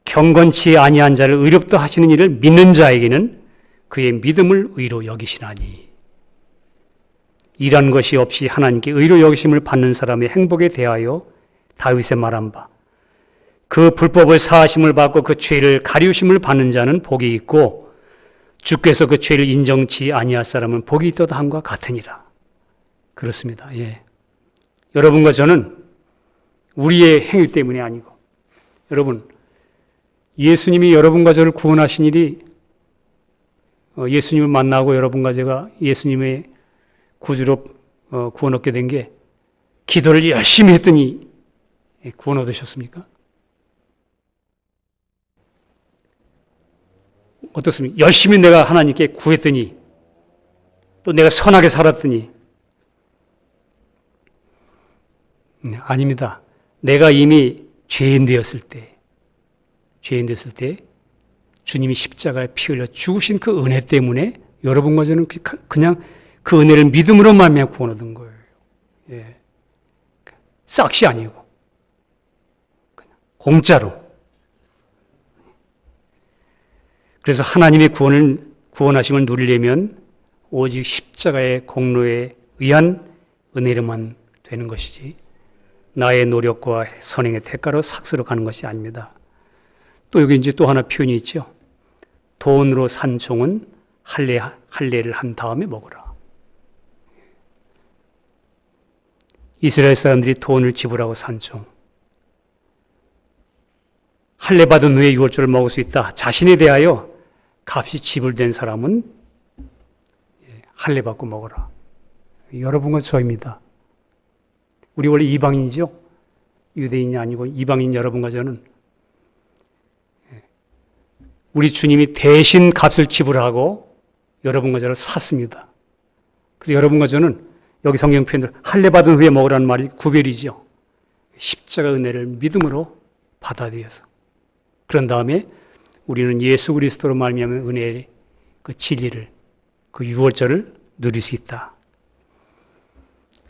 경건치 아니한 자를 의롭다 하시는 일을 믿는 자에게는 그의 믿음을 의로 여기시나니. 일한 것이 없이 하나님께 의로 여기심을 받는 사람의 행복에 대하여 다윗의 말한 바 그 불법을 사하심을 받고 그 죄를 가리우심을 받는 자는 복이 있고 주께서 그 죄를 인정치 아니할 사람은 복이 있도다 함과 같으니라. 그렇습니다. 예. 여러분과 저는 우리의 행위 때문이 아니고 여러분 예수님이 여러분과 저를 구원하신 일이 예수님을 만나고 여러분과 제가 예수님의 구주로 구원 얻게 된 게 기도를 열심히 했더니 구원 얻으셨습니까? 어떻습니까? 열심히 내가 하나님께 구했더니 또 내가 선하게 살았더니 아닙니다. 내가 이미 죄인 되었을 때 주님이 십자가에 피 흘려 죽으신 그 은혜 때문에 여러분과 저는 그냥 그 은혜를 믿음으로 말미암아 구원 얻은 거예요. 예. 싹시 아니고 그냥 공짜로. 그래서 하나님의 구원하심을 누리려면 오직 십자가의 공로에 의한 은혜로만 되는 것이지 나의 노력과 선행의 대가로 삭스로 가는 것이 아닙니다. 또 여기 이제 또 하나 표현이 있죠. 돈으로 산 종은 할례를 한 다음에 먹으라. 이스라엘 사람들이 돈을 지불하고 산 종. 할례 받은 후에 유월절을 먹을 수 있다. 자신에 대하여 값이 지불된 사람은 할례 받고 먹어라. 여러분과 저입니다. 우리 원래 이방인이죠. 유대인이 아니고 이방인 여러분과 저는 우리 주님이 대신 값을 지불하고 여러분과 저를 샀습니다. 그래서 여러분과 저는 여기 성경 표현대로 할례 받은 후에 먹으라는 말이 구별이죠. 십자가 은혜를 믿음으로 받아들여서 그런 다음에 우리는 예수 그리스도로 말미암은 은혜의 그 진리를 그 유월절을 누릴 수 있다.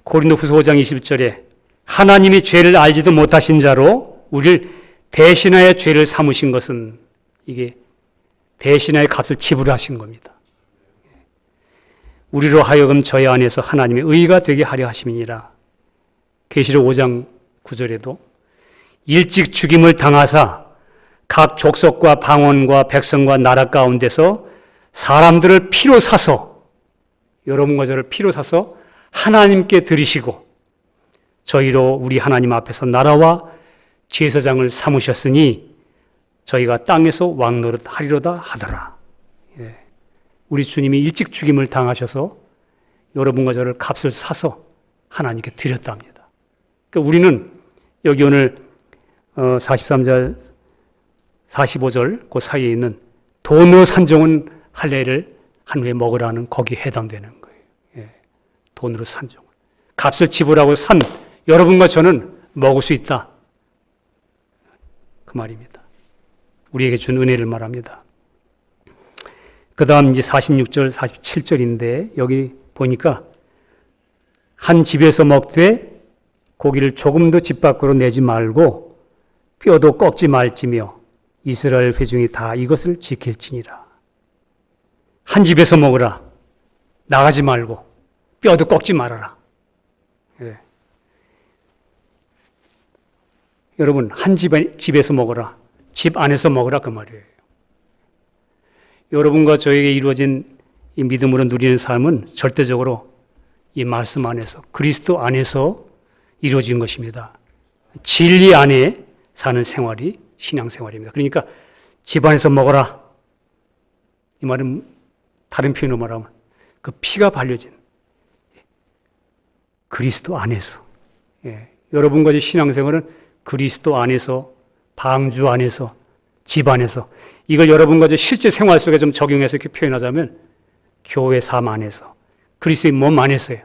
고린도후서 5장 20절에 하나님이 죄를 알지도 못하신 자로 우리를 대신하여 죄를 삼으신 것은 이게 대신하여 값을 지불하신 겁니다. 우리로 하여금 저희 안에서 하나님의 의가 되게 하려 하심이니라. 계시록 5장 9절에도 일찍 죽임을 당하사 각 족속과 방언과 백성과 나라 가운데서 사람들을 피로 사서 여러분과 저를 피로 사서 하나님께 드리시고 저희로 우리 하나님 앞에서 나라와 제사장을 삼으셨으니 저희가 땅에서 왕노릇 하리로다 하더라. 예. 우리 주님이 일찍 죽임을 당하셔서 여러분과 저를 값을 사서 하나님께 드렸답니다. 그러니까 우리는 여기 오늘 43절, 45절 그 사이에 있는 돈으로 산 종은 할례를 한 후에 먹으라는 거기에 해당되는 거예요. 예. 돈으로 산 종은. 값을 지불하고 산 여러분과 저는 먹을 수 있다. 그 말입니다. 우리에게 준 은혜를 말합니다. 그 다음 이제 46절, 47절인데 여기 보니까 한 집에서 먹되 고기를 조금도 집 밖으로 내지 말고 뼈도 꺾지 말지며 이스라엘 회중이 다 이것을 지킬지니라. 한 집에서 먹으라. 나가지 말고 뼈도 꺾지 말아라. 예. 여러분 한 집에서 먹어라. 집 안에서 먹으라 그 말이에요. 여러분과 저에게 이루어진 이 믿음으로 누리는 삶은 절대적으로 이 말씀 안에서 그리스도 안에서 이루어진 것입니다. 진리 안에 사는 생활이 신앙생활입니다. 그러니까 집 안에서 먹어라. 이 말은 다른 표현으로 말하면 그 피가 발려진 그리스도 안에서 여러분과 제 신앙생활은 그리스도 안에서 방주 안에서 집 안에서 이걸 여러분과 제 실제 생활 속에 좀 적용해서 이렇게 표현하자면 교회 삶 안에서 그리스도의 몸 안에서요.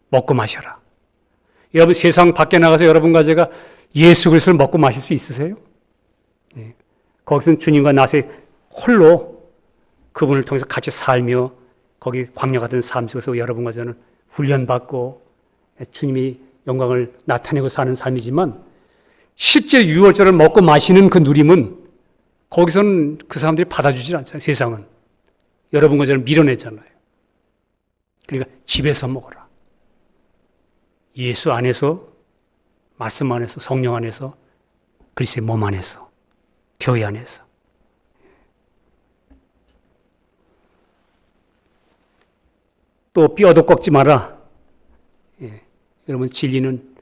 먹고 마셔라. 여러분 세상 밖에 나가서 여러분과 제가 예수 그리스도를 먹고 마실 수 있으세요? 네. 거기서는 주님과 나세 홀로 그분을 통해서 같이 살며 거기 광야 같은 삶 속에서 여러분과 저는 훈련받고 주님이 영광을 나타내고 사는 삶이지만 실제 유월절을 먹고 마시는 그 누림은 거기서는 그 사람들이 받아주질 않잖아요. 세상은. 여러분과 저를 밀어내잖아요. 그러니까 집에서 먹어라. 예수 안에서, 말씀 안에서, 성령 안에서, 그리스도의 몸 안에서, 교회 안에서. 또 뼈도 꺾지 마라. 예. 여러분 진리는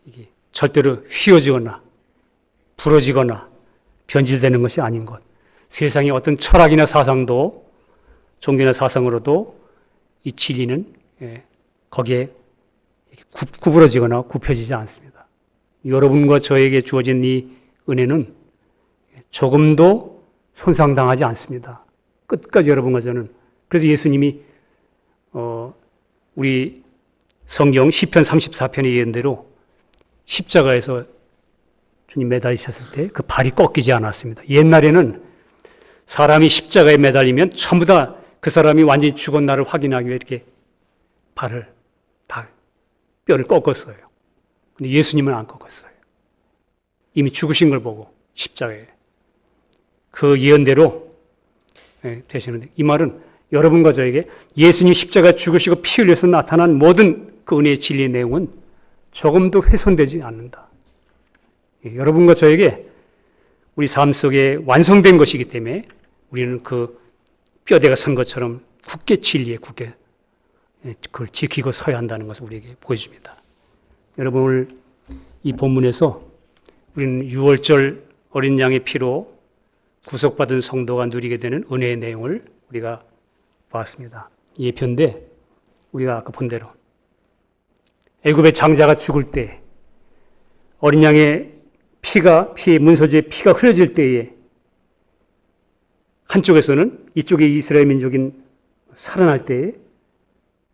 이게 절대로 휘어지거나 부러지거나 변질되는 것이 아닌 것. 세상의 어떤 철학이나 사상도 종교나 사상으로도 이 진리는 거기에 구부러지거나 굽혀지지 않습니다. 여러분과 저에게 주어진 이 은혜는 조금도 손상당하지 않습니다. 끝까지 여러분과 저는. 그래서 예수님이 우리 성경 시편 34편에 예언 대로 십자가에서 주님 매달리셨을 때 그 발이 꺾이지 않았습니다. 옛날에는 사람이 십자가에 매달리면 전부 다 그 사람이 완전히 죽은 날을 확인하기 위해 이렇게 발을 다 뼈를 꺾었어요. 근데 예수님은 안 꺾었어요. 이미 죽으신 걸 보고 십자가에 그 예언대로 되시는데, 이 말은 여러분과 저에게 예수님 십자가 죽으시고 피 흘려서 나타난 모든 그 은혜의 진리의 내용은 조금도 훼손되지 않는다. 여러분과 저에게 우리 삶 속에 완성된 것이기 때문에 우리는 그 뼈대가 선 것처럼 굳게 진리에 굳게 그걸 지키고 서야 한다는 것을 우리에게 보여줍니다. 여러분, 오늘 이 본문에서 우리는 6월절 어린 양의 피로 구속받은 성도가 누리게 되는 은혜의 내용을 우리가 봤습니다. 예표인데 우리가 아까 본 대로 애굽의 장자가 죽을 때 어린 양의 피의 문서지에 피가 흘려질 때에 한쪽에서는 이쪽에 이스라엘 민족인 살아날 때에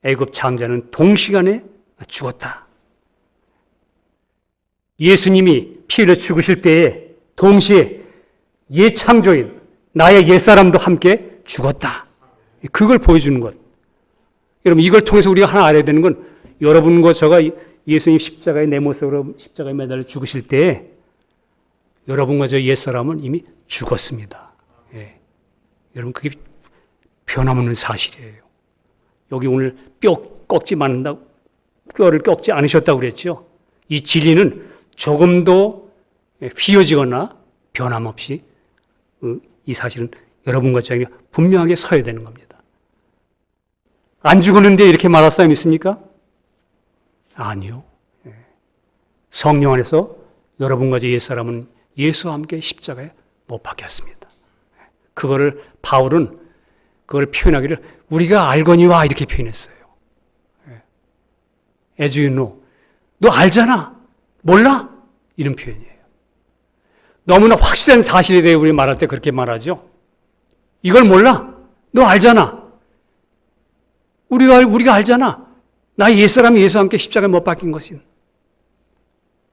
애굽 장자는 동시간에 죽었다. 예수님이 피 흘려 죽으실 때에 동시에 옛 창조인 나의 옛사람도 함께 죽었다. 그걸 보여주는 것. 여러분, 이걸 통해서 우리가 하나 알아야 되는 건 여러분과 저가 예수님 십자가의 내 모습으로 십자가에 매달려 죽으실 때에 여러분과 저 옛사람은 이미 죽었습니다. 예. 여러분, 그게 변함없는 사실이에요. 여기 오늘 뼈를 꺾지 않으셨다고 그랬죠. 이 진리는 조금도 휘어지거나 변함없이 이 사실은 여러분과 저에게 분명하게 서야 되는 겁니다. 안 죽었는데 이렇게 말할 사람 있습니까? 아니요. 성령 안에서 여러분과 저 옛사람은 예수와 함께 십자가에 못 박혔습니다. 그거를 바울은 그걸 표현하기를 우리가 알거니와 이렇게 표현했어요. As you know. 너 알잖아. 몰라? 이런 표현이에요. 너무나 확실한 사실에 대해 우리 말할 때 그렇게 말하죠. 이걸 몰라? 너 알잖아. 우리가 알잖아. 나의 옛사람이 예수와 함께 십자가에 못 박힌 것인.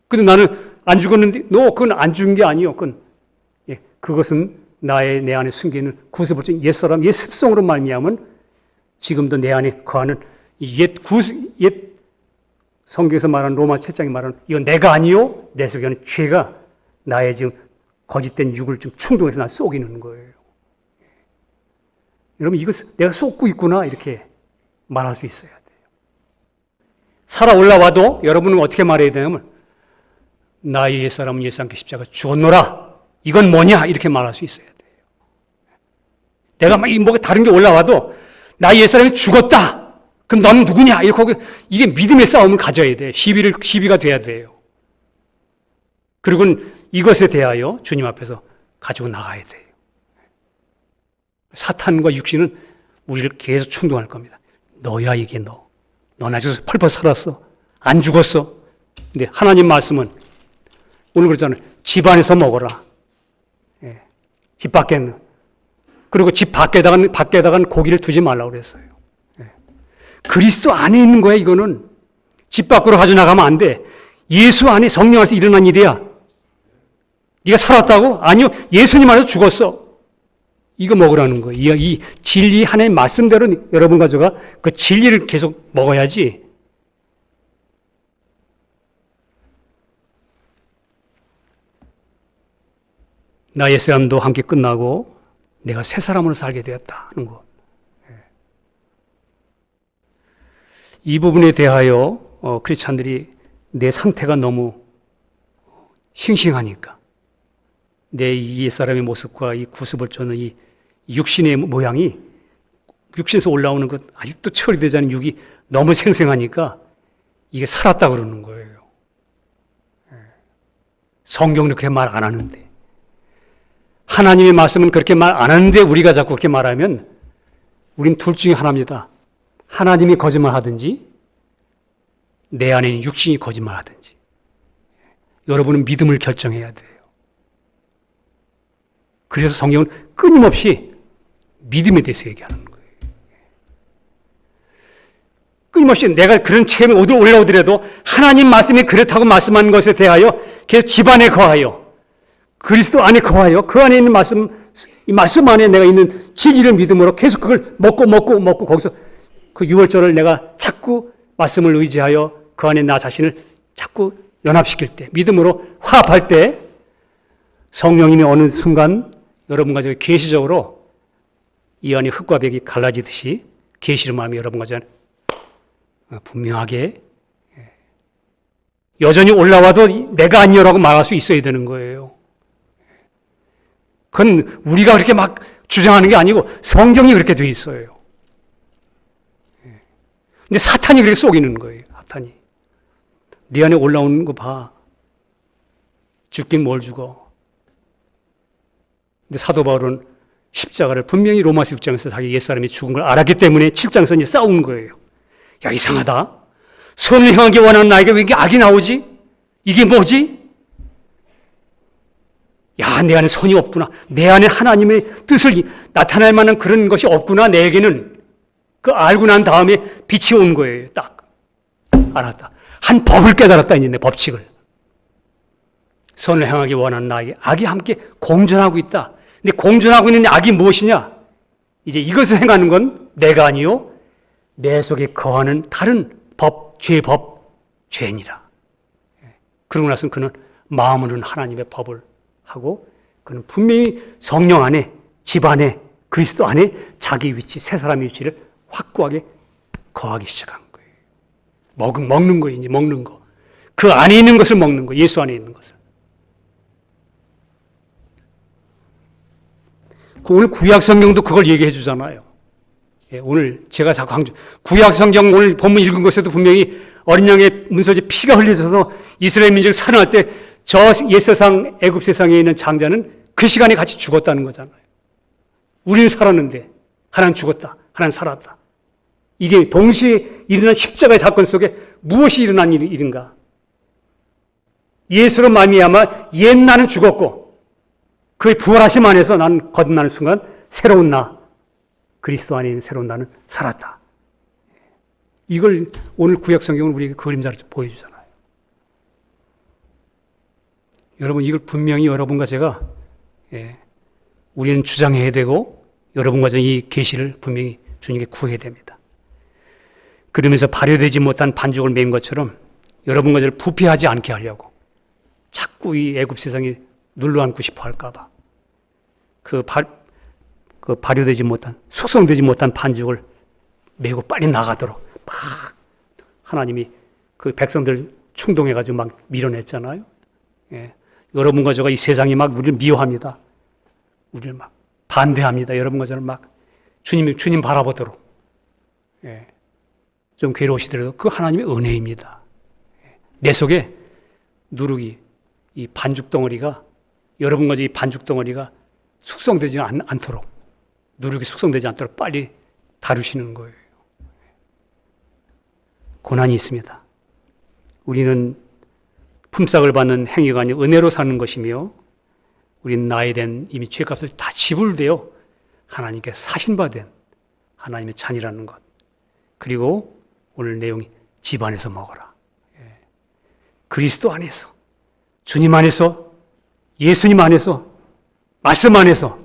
근데 나는 안 죽었는데, 그건 안 죽은 게 아니요. 그것은 내 안에 숨겨있는 구습을 준 옛사람, 옛 습성으로 말미암은 지금도 내 안에 거하는 옛 성경에서 말하는 로마 7장에 말하는 이건 내가 아니요. 내 속에 있는 죄가 나의 지금 거짓된 육을 좀 충동해서 날 속이는 거예요. 여러분, 이거 내가 속고 있구나 이렇게 말할 수 있어야 돼요. 살아 올라와도 여러분은 어떻게 말해야 되냐면 나의 옛사람은 예수 함께 십자가 죽었노라. 이건 뭐냐? 이렇게 말할 수 있어야 돼요. 내가 뭐가 다른 게 올라와도 나의 옛사람이 죽었다. 그럼 너는 누구냐? 이렇게 이게 믿음의 싸움을 가져야 돼. 시비가 돼야 돼요. 그리고 이것에 대하여 주님 앞에서 가지고 나가야 돼요. 사탄과 육신은 우리를 계속 충동할 겁니다. 너야 이게 너. 넌 아주 펄펄 살았어. 안 죽었어. 근데 하나님 말씀은 오늘 그러잖아요. 집 안에서 먹어라. 예. 집 밖에는. 그리고 집 밖에다가는 고기를 두지 말라고 그랬어요. 예. 그리스도 안에 있는 거야, 이거는. 집 밖으로 가져나가면 안 돼. 예수 안에 성령 안에서 일어난 일이야. 네가 살았다고? 아니요. 예수님 안에서 죽었어. 이거 먹으라는 거예요. 이 진리 하나의 말씀대로 여러분과 저가 그 진리를 계속 먹어야지. 나 옛사람도 함께 끝나고 내가 새 사람으로 살게 되었다는 것. 이 부분에 대하여 크리스찬들이 내 상태가 너무 싱싱하니까 내 옛사람의 모습과 이 구습을 쫓는 이 육신의 모양이 육신에서 올라오는 것 아직도 처리되지 않은 육이 너무 생생하니까 이게 살았다 그러는 거예요. 성경은 그렇게 말 안 하는데 하나님의 말씀은 그렇게 말 안 하는데 우리가 자꾸 그렇게 말하면 우린 둘 중에 하나입니다. 하나님이 거짓말하든지 내 안에 있는 육신이 거짓말하든지. 여러분은 믿음을 결정해야 돼요. 그래서 성경은 끊임없이 믿음에 대해서 얘기하는 거예요. 끊임없이 내가 그런 체험에 올라오더라도 하나님 말씀이 그렇다고 말씀한 것에 대하여 계속 집안에 거하여 그리스도 안에 거하여 그 안에 있는 말씀, 이 말씀 안에 내가 있는 진리를 믿음으로 계속 그걸 먹고 거기서 그 유월절을 내가 자꾸 말씀을 의지하여 그 안에 나 자신을 자꾸 연합시킬 때, 믿음으로 화합할 때 성령님이 어느 순간 여러분과 저 계시적으로 이 안에 흙과 벽이 갈라지듯이 계시를 마음이 여러분과 저 분명하게 여전히 올라와도 내가 아니요라고 말할 수 있어야 되는 거예요. 그건 우리가 그렇게 막 주장하는 게 아니고 성경이 그렇게 돼 있어요. 근데 사탄이 그렇게 속이는 거예요. 사탄이. 네 안에 올라오는 거 봐. 죽긴 뭘 죽어. 근데 사도 바울은 십자가를 분명히 로마서 6장에서 자기 옛사람이 죽은 걸 알았기 때문에 7장에서 이제 싸우는 거예요. 야, 이상하다. 선을 행하기 원하는 나에게 왜 이게 악이 나오지? 이게 뭐지? 야, 내 안에 선이 없구나. 내 안에 하나님의 뜻을 나타낼 만한 그런 것이 없구나. 내게는. 그 알고 난 다음에 빛이 온 거예요. 딱. 알았다. 한 법을 깨달았다. 이제 내 법칙을. 선을 행하기 원하는 나에게 악이 함께 공존하고 있다. 근데 공존하고 있는 악이 무엇이냐? 이제 이것을 행하는 건 내가 아니요. 내 속에 거하는 다른 법, 죄법, 죄니라. 그러고 나서 그는 마음으로는 하나님의 법을 하고 그는 분명히 성령 안에, 집 안에, 그리스도 안에 자기 위치, 새 사람의 위치를 확고하게 거하기 시작한 거예요. 먹는 거예요, 이제 먹는 거. 그 안에 있는 것을 먹는 거, 예수 안에 있는 것을. 오늘 구약 성경도 그걸 얘기해 주잖아요. 오늘 제가 자꾸 구약 성경 오늘 본문 읽은 것에도 분명히 어린 양의 문소재 피가 흘려져서 이스라엘 민족이 살아날 때 저 옛세상 애굽 세상에 있는 장자는 그 시간에 같이 죽었다는 거잖아요. 우리는 살았는데 하나는 죽었다. 하나는 살았다. 이게 동시에 일어난 십자가의 사건 속에 무엇이 일어난 일인가? 예수로 말미암아 옛 나는 죽었고 그의 부활하심 안에서 나는 거듭나는 순간 새로운 나, 그리스도 안에 있는 새로운 나는 살았다. 이걸 오늘 구약 성경은 우리에게 그림자로 보여주잖아요. 여러분 이걸 분명히 여러분과 제가 우리는 주장해야 되고 여러분과 제가 이 계시를 분명히 주님께 구해야 됩니다. 그러면서 발효되지 못한 반죽을 맨 것처럼 여러분과 저를 부패하지 않게 하려고 자꾸 이 애굽 세상에 눌러앉고 싶어 할까 봐 그 발효되지 못한, 숙성되지 못한 반죽을 메고 빨리 나가도록 막 하나님이 그 백성들 충동해가지고 막 밀어냈잖아요. 여러분과 저가 이 세상이 막 우리를 미워합니다. 우리를 막 반대합니다. 여러분과 저는 막 주님 바라보도록. 좀 괴로우시더라도 그 하나님의 은혜입니다. 내 속에 누룩이, 이 반죽 덩어리가, 여러분과 이 반죽 덩어리가 숙성되지 않도록, 누룩이 숙성되지 않도록 빨리 다루시는 거예요. 고난이 있습니다. 우리는 품삯을 받는 행위가 아니라 은혜로 사는 것이며 우리는 나에 대한 이미 죄값을 다 지불되어 하나님께 사신받은 하나님의 잔이라는 것. 그리고 오늘 내용이 집 안에서 먹어라. 그리스도 안에서, 주님 안에서, 예수님 안에서, 말씀 안에서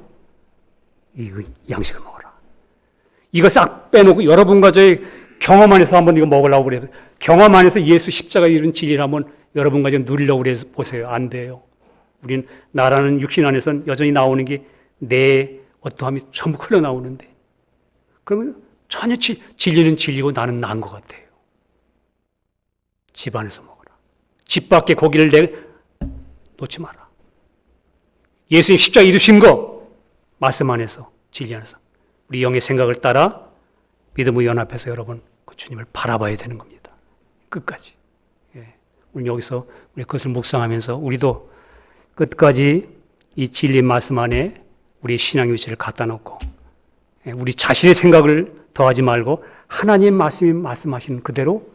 이 양식을 먹어라. 이거 싹 빼놓고 여러분과 저의 경험 안에서 한번 이거 먹으려고 그래요. 경험 안에서 예수 십자가 이룬 진리를 한번 여러분과 저 누리려고 그래서 보세요. 안 돼요. 우린 나라는 육신 안에서는 여전히 나오는 게 내 어떠함이 전부 흘러나오는데 그러면 전혀 진리는 진리고 나는 난 것 같아요. 집 안에서 먹어라. 집 밖에 고기를 놓지 마라. 예수님 십자가 이루신 거 말씀 안에서, 진리 안에서 우리 영의 생각을 따라 믿음의 연합해서 여러분 그 주님을 바라봐야 되는 겁니다. 끝까지. 오늘 여기서 우리 그것을 묵상하면서 우리도 끝까지 이 진리 말씀 안에 우리 신앙의 위치를 갖다 놓고 우리 자신의 생각을 더하지 말고 하나님 말씀이 말씀하시는 그대로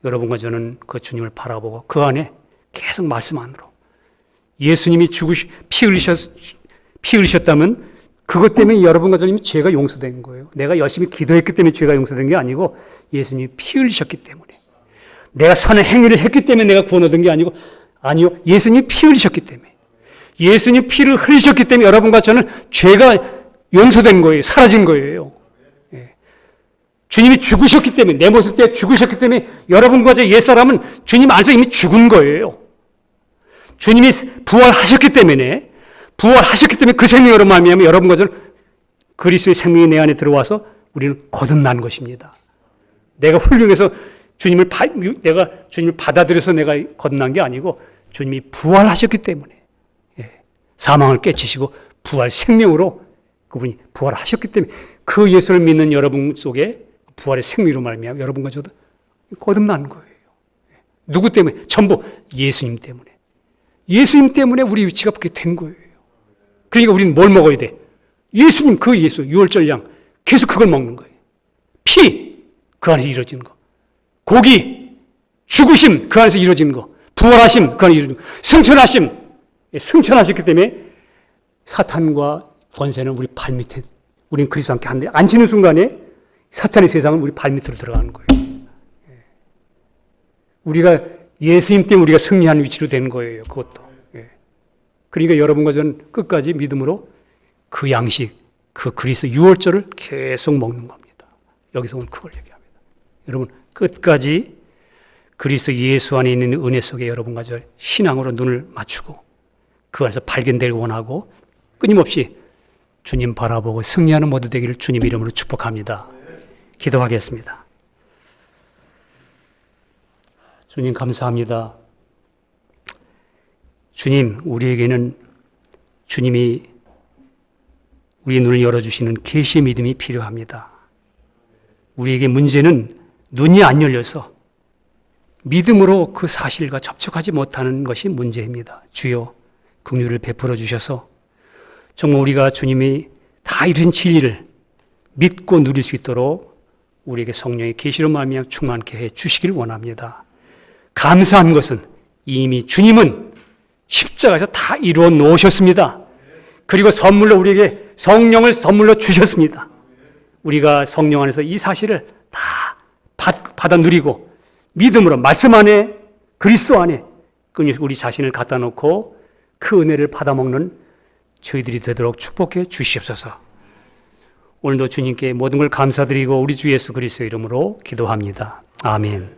여러분과 저는 그 주님을 바라보고 그 안에 계속 말씀 안으로 예수님이 피 흘리셨다면 그것 때문에 여러분과 저는 죄가 용서된 거예요. 내가 열심히 기도했기 때문에 죄가 용서된 게 아니고 예수님이 피 흘리셨기 때문에 내가 선한 행위를 했기 때문에 내가 구원 얻은 게 아니요. 예수님이 피 흘리셨기 때문에 예수님 피를 흘리셨기 때문에 여러분과 저는 죄가 용서된 거예요. 사라진 거예요. 주님이 죽으셨기 때문에 내 모습 때 죽으셨기 때문에 여러분과 저 옛사람은 주님 안에서 이미 죽은 거예요. 주님이 부활하셨기 때문에 그 생명으로 말미암아 여러분과 저는 그리스도의 생명이 내 안에 들어와서 우리는 거듭난 것입니다. 내가 훌륭해서 내가 주님을 받아들여서 내가 거듭난 게 아니고 주님이 부활하셨기 때문에 사망을 깨치시고 부활 생명으로 그분이 부활하셨기 때문에 그 예수를 믿는 여러분 속에 부활의 생명으로 말미암아 여러분과 저도 거듭난 거예요. 누구 때문에? 전부 예수님 때문에. 예수님 때문에 우리 위치가 그렇게 된 거예요. 그러니까 우리는 뭘 먹어야 돼? 예수님 그 예수 유월절 양 계속 그걸 먹는 거예요. 피 그 안에서 이루어지는 거. 고기 죽으심 그 안에서 이루어지는 거. 부활하심 그 안에서 이루어지는 거. 승천하셨기 때문에 사탄과 권세는 우리 발밑에 우리는 그리스도와 함께 한데 앉히는 순간에 사탄의 세상은 우리 발밑으로 들어가는 거예요. 우리가 예수님 때문에 우리가 승리하는 위치로 되는 거예요. 그것도. 그러니까 여러분과 저는 끝까지 믿음으로 그 양식, 그 그리스도 유월절을 계속 먹는 겁니다. 여기서 오늘 그걸 얘기합니다. 여러분 끝까지 그리스도 예수 안에 있는 은혜 속에 여러분과 저 신앙으로 눈을 맞추고 그 안에서 발견되길 원하고 끊임없이 주님 바라보고 승리하는 모두 되기를 주님 이름으로 축복합니다. 기도하겠습니다. 주님 감사합니다. 주님, 우리에게는 주님이 우리의 눈을 열어주시는 계시의 믿음이 필요합니다. 우리에게 문제는 눈이 안 열려서 믿음으로 그 사실과 접촉하지 못하는 것이 문제입니다. 주여, 긍휼을 베풀어 주셔서 정말 우리가 주님이 다 이루신 진리를 믿고 누릴 수 있도록 우리에게 성령의 계시로 말미암아 충만케 해 주시길 원합니다. 감사한 것은 이미 주님은 십자가에서 다 이루어 놓으셨습니다. 그리고 선물로 우리에게 성령을 선물로 주셨습니다. 우리가 성령 안에서 이 사실을 다 받아 누리고 믿음으로 말씀 안에 그리스도 안에 우리 자신을 갖다 놓고 그 은혜를 받아먹는 저희들이 되도록 축복해 주시옵소서. 오늘도 주님께 모든 걸 감사드리고 우리 주 예수 그리스도의 이름으로 기도합니다. 아멘.